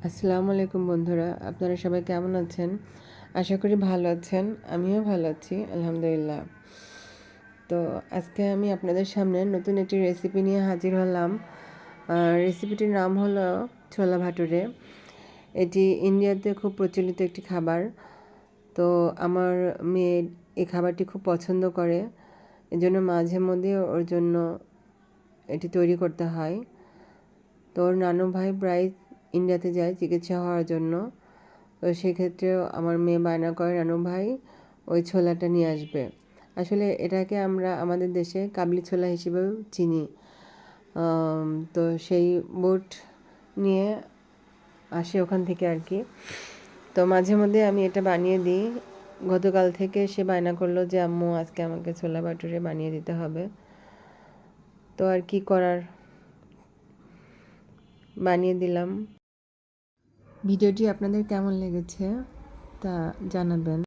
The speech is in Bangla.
আসসালামু আলাইকুম বন্ধুরা, আপনারা সবাই কেমন আছেন? আশা করি ভালো আছেন। আমিও ভালো আছি, আলহামদুলিল্লাহ। তো আজকে আমি আপনাদের সামনে নতুন একটি রেসিপি নিয়ে হাজির হলাম। রেসিপিটির নাম হলো ছোলা ভাটুরে। এটি ইন্ডিয়াতে খুব প্রচলিত একটি খাবার। তো আমার মেয়ে এই খাবারটি খুব পছন্দ করে, এজন্য মাঝে মধ্যে ওর জন্য এটি তৈরি করতে হয়। তো ওর নানু ভাই প্রায় ইন্ডিয়াতে যায় চিকিৎসা হওয়ার জন্য। তো সেক্ষেত্রেও আমার মেয়ে বায়না করে নানু ভাই ওই ছোলাটা নিয়ে আসবে। আসলে এটাকে আমরা আমাদের দেশে কাবলি ছোলা হিসেবেও চিনি। তো সেই বুট নিয়ে আসে ওখান থেকে আর কি। তো মাঝে মধ্যে আমি এটা বানিয়ে দিই। গতকাল থেকে সে বায়না করলো যে আম্মু আজকে আমাকে ছোলা ভাটুরে বানিয়ে দিতে হবে। তো আর কি করার, বানিয়ে দিলাম। ভিডিওটি আপনাদের কেমন লেগেছে তা জানাবেন।